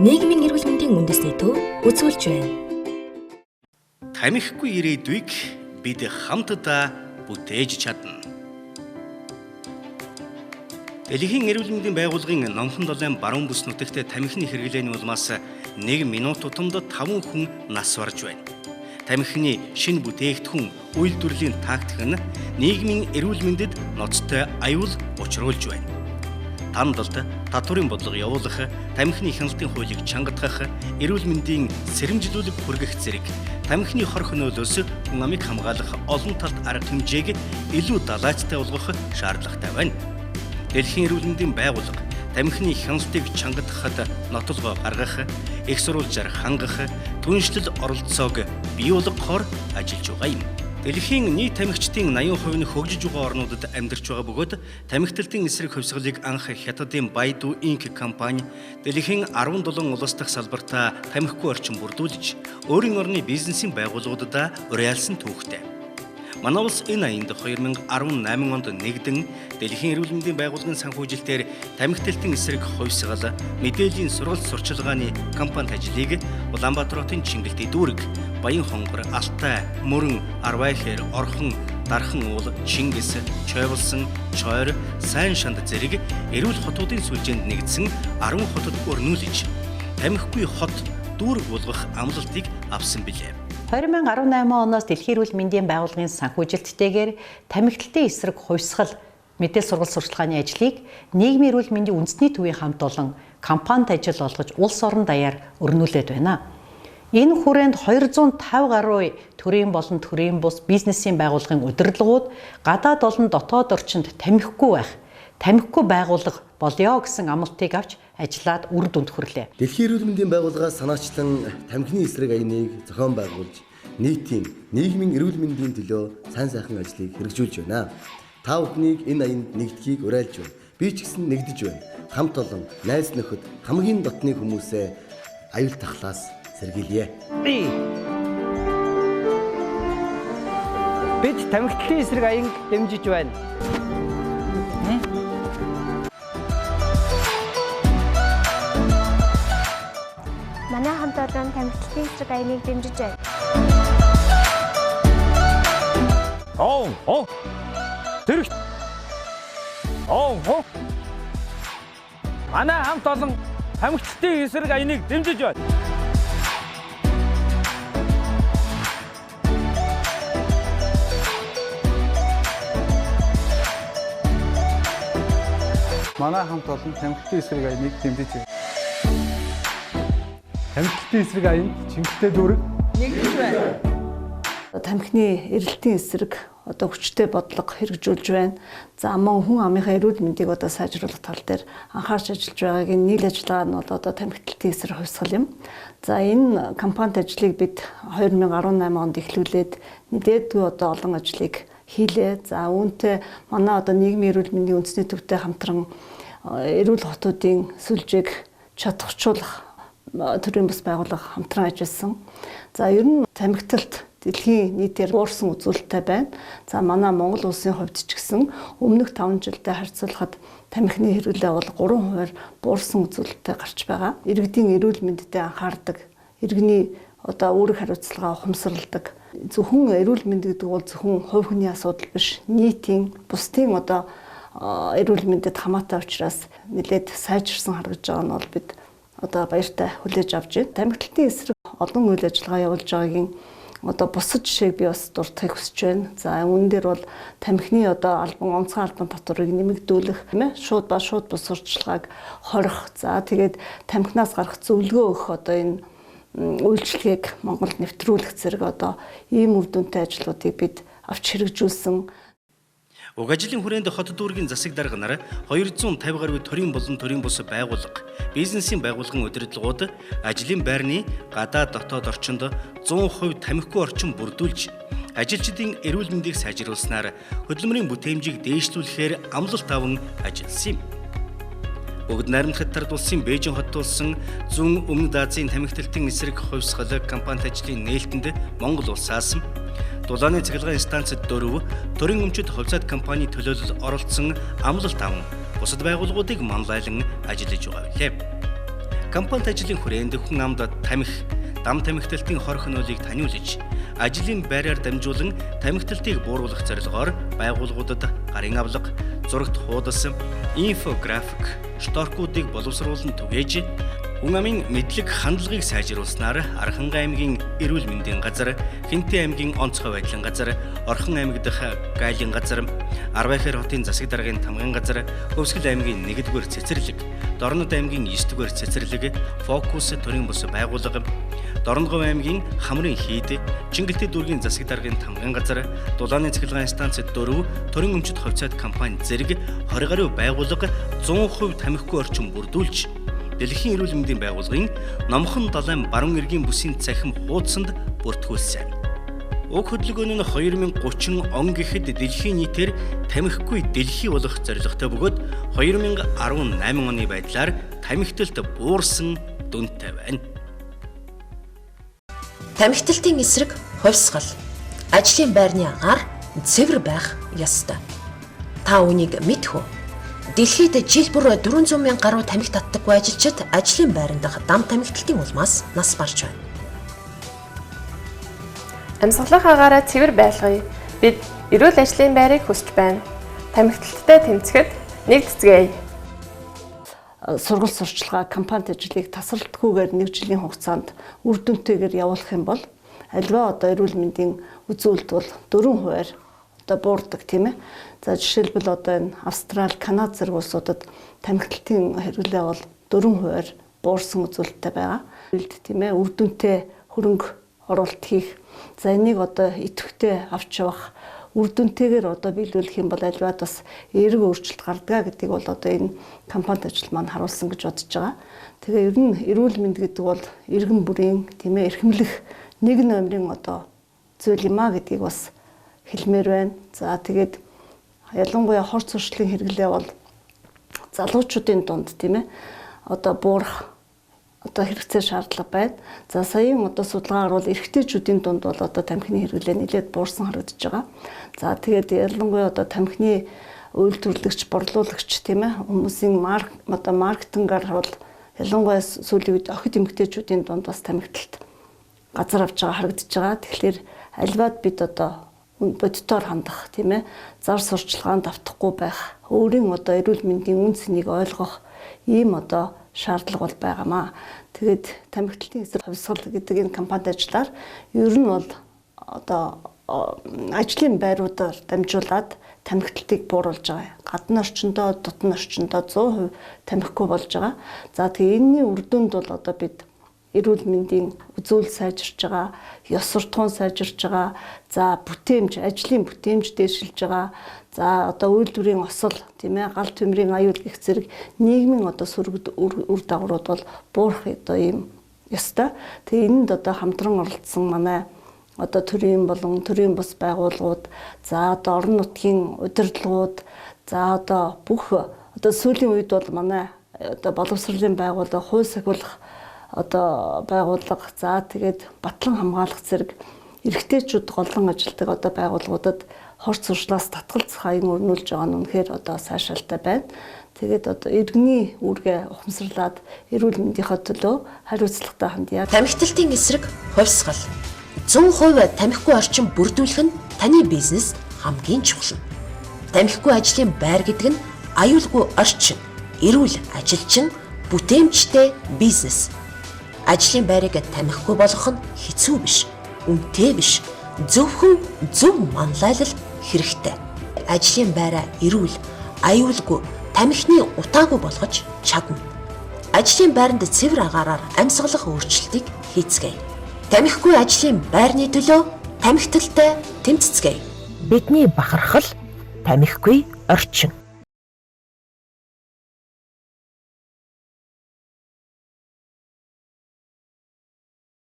нийгмийн эрүүл мэндийн үндэсний төв үзүүлж байна. Тамхигүй ирээдүйг бид хамтдаа бүтээж чадна. Дэлхийн эрүүл мэндийн байгууллагын номхон долоон баруун бүс нутагт тамхины хэрэглээний улмаас 1 минут тутамд 5 хүн нас барж байна. Тамхины шинэ бүтээгдэхүүн үйлдвэрлэлийн тактик нь нийгмийн эрүүл мэндэд ноцтой аюул учруулж байна. Тандалд татварын бодлого явуулах, тамхины хяналтын хуулийг чангадгах, эрүүл мэндийн сэрэмжлүүлэг хүргэх зэрэг тамхины хор хөнөөлөөс хүн амыг хамгаалах олон талт арга хэмжээг илүү далайцтай болгох шаардлагатай байна. Дэлхийн эрүүл мэндийн байгууллага тамхины хяналтыг чангадгахад нотолгоо гаргах, их сурвалжаар хангах, түншлэл оролцоог бий болгохоор ажиллаж байгаа юм. Дэлхийн нийт тамхичдын 80% нь хөгжиж байгаа орнуудад амьдарч байгаа бөгөөд тамхиталтын эсрэг хувьсгалыг анх Хятадын Baidu Inc компани дэлхийн 17 улс дахь салбартаа тамхигүй орчин бүрдүүлж, өөрийн орны бизнесийн байгууллагуудад уриалсан түүхтэй. Манай улс энэ аянд 2018 онд нэгдэн Дэлхийн эрүүл мэндийн байгууллагын санхүүжилтээр тамхиталтын эсрэг хувьсгал, мэдээллийн сургалт сурчлагын компанид ажлыг Улаанбаатарын Чингэлтэй дүүрэг, Баян хонгор, Алтай, Мөрөн, Арвайхэр, Орхон, Дархан уул, Чингэс, Чойволсон, Чойр, Сайн шанд зэрэг эрүүл хотуудын сүлжээнд нэгдсэн 10 хотод өрнүүлж, тамхигүй хот дүүрэг болгох амлалтыг авсан билээ. 2018 оноос Дэлхийн эрүүл мэндийн байгууллагын санхүүжилттэйгээр тамхиталтын эсрэг хувьсгал, мэдээлэл сургалт сурчлагын ажлыг нийгмийн эрүүл мэндийн үндэсний төвийн хамт олон компанид ажил олгож улс орон даяар өрнүүлээд байна. Энэ хүрээнд 250 гаруй төрийн болон төрийн бус бизнесийн байгууллагын удирдлагууд гадаад болон дотоод орчинд тамхигүй байх, тамхигүй байгууллага болёо гэсэн амлалтыг авч ажиллаад үр дүнд хүрлээ. Дэлхийн эрүүл мэндийн байгууллагаас санаачлан тамхины эсрэг аяныг зохион байгуулж, нийтийн нийгмийн эрүүл мэндийн төлөө сайн сайхан ажлыг хэрэгжүүлж байна. Та бүхнийг энэ аянд нэгдэхийг уриалж байна. Би ч гэсэн нэгдэж байна. Хамт олон найз нөхөд хамгийн дотны хүмүүсээ аюул тахлаас сэргийлье. Бид тамхитлын эсрэг аянг дэмжиж байна. Манай хамт олон тамхитлын эсрэг аяныг дэмжиж байна. Тэр. Манай хамт олон тамхитлын эсрэг аяныг дэмжиж байна. Манай хамт олон тамхитлын эсрэг аяныг дэмжиж байна. Тамхитлын эсрэг аянд Чингэлтэй дүүрэг Нэгдэж байна. Тамхины эрэлтийн эсрэг хүчтэй бодлого хэрэгжүүлж байна. За мөн хүн амынхаа эрүүл мэндийг сайжруулах тал дээр анхаарч ажиллаж байгааг нийл ажиллагаа нь бол тамхиталтын эсрэг хувьсгал юм. За энэ компанид ажлыг бид 2018 онд эхлүүлээд мэдээдгүй олон ажлыг хийлээ. За үүнтэй манай нийгмийн эрүүл мэндийн үндэсний төвтэй хамтран эрүүл хотуудын сүлжээг чадварчуулах төрийн бас байгууллага хамтран ажилласан. За ер нь тамхиталт дэлхийн нийтээр буурсан үзүүлэлттэй байна. За манай Монгол улсын хувьд ч гэсэн өмнөх 5 жилдээ харьцуулахад тамхины хэрэглээ бол 3% буурсан үзүүлэлттэй гарч байгаа. Иргэдийн эрүүл мэндэд анхаардаг, иргэний үүрэг хариуцлага ухамсарладаг. Зөвхөн эрүүл мэнд гэдэг бол зөвхөн хувь хүний асуудал биш, нийтийн, бусдын эрүүл мэндэд хамаатай учраас нэлээд сайжирсан харагдж байгаа нь бол бид баяртай хүлээж авч байна. Тамхиталтын эсрэг олон үйл ажиллагаа явуулж байгаагийн бусад жишээг би бас дурдахыг хүсэж байна. За үүн дээр бол тамхины онцгой албан татварыг нэмэгдүүлэх, шууд бус сурчлагыг хорих, за тэгээд тамхинаас гарах зөвлөгөө өгөх энэ үйлчлэгийг Монголд нэвтрүүлэх зэрэг ийм үр дүнтэй ажлуудыг бид авч хэрэгжүүлсэн. Уг ажлын хүрээнд хот дүүргийн засаг дарга нар 250 гаруй төрийн болон төрийн бус байгууллага, бизнесийн байгууллагын удирдлагууд ажлын байрны гадаад дотоод орчинд 100% тамхигүй орчин бүрдүүлж, ажилчдын эрүүл мэндийг сайжруулснаар хөдөлмөрийн бүтээмжийг дээшлүүлэхээр амлалт аван ажилласан юм. Бүгд найрамдахад тард улсын Бээжин хот тулсан зүүн өмнөд Азийн тамхиталтын эсрэг хувьсгал компанид ажлын нээлтэнд Монгол улсаас Дулааны цахилгаан станцид 4 төрийн өмчөд хувьцаат компани төлөөлөл оролцсон амлалт аван бусад байгууллагуудыг манлайлан ажиллаж байгаа билээ. Компанит ажлын хүрээнд хүн амд тамхи, дам тамхиталтын хор хөнөөлийг таниулж, ажлын байраар дамжуулан тамхиталтыг бууруулах зорилгоор байгууллагуудад гарын авлага, зурагт хуудас, инфографик, шторкуудыг боловсруулан түгээж хүн амын мэдлэг хандлагыг сайжруулснаар Архангай аймгийн эрүүл мэндийн газар, Хинтээ аймгийн онцгой байдлын газар, Орхон аймаг дахь гайлын газар, Арвайхаар хотын засаг даргын тамгын газар, Хөвсгөл аймгийн 1-р цэцэрлэг, Дорнод аймгийн 9-р цэцэрлэг, Фокус төрийн бус байгууллага, Дорногов аймгийн Хамрын хийд, Чингэлтэй дүүргийн засаг даргын тамгын газар, Дулааны цахилгаан станц 4, Төрийн өмчит хувьцаат компани зэрэг 20 гаруй байгууллага 100% тамхигүй орчин бүрдүүлж Дэлхийн эрүүл мэндийн байгууллагын номхон далайн баруун эргийн бүсийн цахим хуудсанд бүртгүүлсэн. Уг хөдөлгөөн нь 2030 он гэхэд дэлхийн нийтээр тамхигүй дэлхий болох зорилготой бөгөөд 2018 оны байдлаар тамхиталд буурсан дүнтэй байна. Тамхиталтын эсрэг хувьсгал, ажлын байрны агаар цэвэр байх ёстой. Та үнийг мэдэх үү? Дэлхийд жил бүр 400 мянган гаруй тамхи татдаггүй ажилчид ажлын байран дахь дам тамхиталтын улмаас нас барж байна. Амьсгалах агаараа цэвэр байлгая. Бид эрүүл ажлын байрыг хүсэж байна. Тамхиталттай тэмцэхэд нэгдэцгээе. Сургууль сурчлагаа компанит ажлыг тасралтгүйгээр 1 жилийн хугацаанд үр дүнтэйгээр явуулах юм бол альва одоо эрүүл мэндийн үзүүлэлт бол 4% одоо буурдаг тийм ээ. За жишээлбэл одоо энэ Австрали, Канада зэрэг улсуудад тамхиталтын хэрэглээ бол 4% буурсан үзүүлэлттэй байгаа. Тийм ээ, үр дүнтэй хөрөнгө оруулалт хийх. За энийг одоо идэвхтэй авч явах, үр дүнтэйгээр одоо биелүүлэх юм бол альваад бас эерэг өөрчлөлт гардаг гэдгийг бол одоо энэ компанит ажил маань харуулсан гэж бодож байгаа. Тэгээ ер нь эрүүл мэнд гэдэг бол иргэн бүрийн тийм ээ эрхэмлэх нэг номерын одоо зүйл юм а гэдгийг бас хэлмээр байна. За тэгээд ялангуяа хор цуршлын хэрэглээ бол залуучуудын дунд тийм ээ одоо буурах одоо хэрэгцээ шаардлага байна. За саяын одоо судалгаагаар бол эрэгтэйчүүдийн дунд бол одоо тамхины хэрэглээ нэлээд буурсан харагдаж байгаа. За тэгээд ялангуяа одоо тамхины үйлдвэрлэгч, борлуулагч тийм ээ хүмүүсийн маркетингаар бол ялангуяа сүүлийн үед охид эмэгтэйчүүдийн дунд бас тамхиталт газар авч байгаа харагдаж байгаа. Тэгэхээр альваад бид одоо бодитоор хандах тийм ээ зар сурчлагаанд автахгүй байх, өөрийн одоо эрүүл мэндийн үн цэнийг ойлгох ийм одоо шаардлага бол байгаамаа. Тэгээд тамхиталтын эсрэг хувьсгал гэдэг энэ компанит ажлаар ер нь бол одоо ажлын байруудаар дамжуулаад тамхиталтыг бууруулж байгаа. Гадны орчиндөө, дотны орчиндөө 100% тамхигүй болж байгаа. За тэгээд энэний үр дүнд бол одоо бид эрүүл мэндийн үзүүл сайжирч байгаа, ёс суртахуун сайжирч байгаа, за бүтээмж, ажлын бүтээмж дээшилж байгаа, за одоо үйлдвэрийн осол, тийм ээ, гал төмрийн аюул гэх зэрэг нийгмийн одоо сүргүүд үр дагаврууд бол буурах одоо ийм ёстой. Тэгээ энэнд одоо хамтран оролцсон манай одоо төрийн болон төрийн бус байгууллагууд, за одоо орон нутгийн удирдлагууд, за одоо бүх одоо сүүлийн үед бол манай одоо боловсролын байгууллага, хууль сахиулах одоо байгууллага, за тэгээд батлан хамгаалах зэрэг эрэгтэйчүүд голлон ажилладаг одоо байгууллагуудад хор цуршлаас татгалзах аян өрнүүлж байгаа нь үнэхээр одоо сайшаалтай байна. Тэгээд одоо иргэний үүргээ ухамсарлаад эрүүл мэндийнхээ төлөө хариуцлагатай хандъя. Тамхиталтын эсрэг хувьсгал 100% тамхигүй орчин бүрдүүлэх нь таны бизнес хамгийн чухал. Тамхигүй ажлын байр гэдэг нь аюулгүй орчин, эрүүл ажилчин, бүтээмжтэй бизнес. Ажлын байрыг тамхигүй болгох нь хэцүү биш, үнэтэй биш. Зөвхөн зөв манлайлал хэрэгтэй. Ажлын байраа эрүүл, аюулгүй, тамхины утаагүй болгож чадна. Ажлын байранд цэвэр агаараар амьсгалах өөрчлөлтийг хийцгээе. Тамхигүй ажлын байрны төлөө тамхиталтай тэмцэцгээе. Бидний бахархал тамхигүй орчин.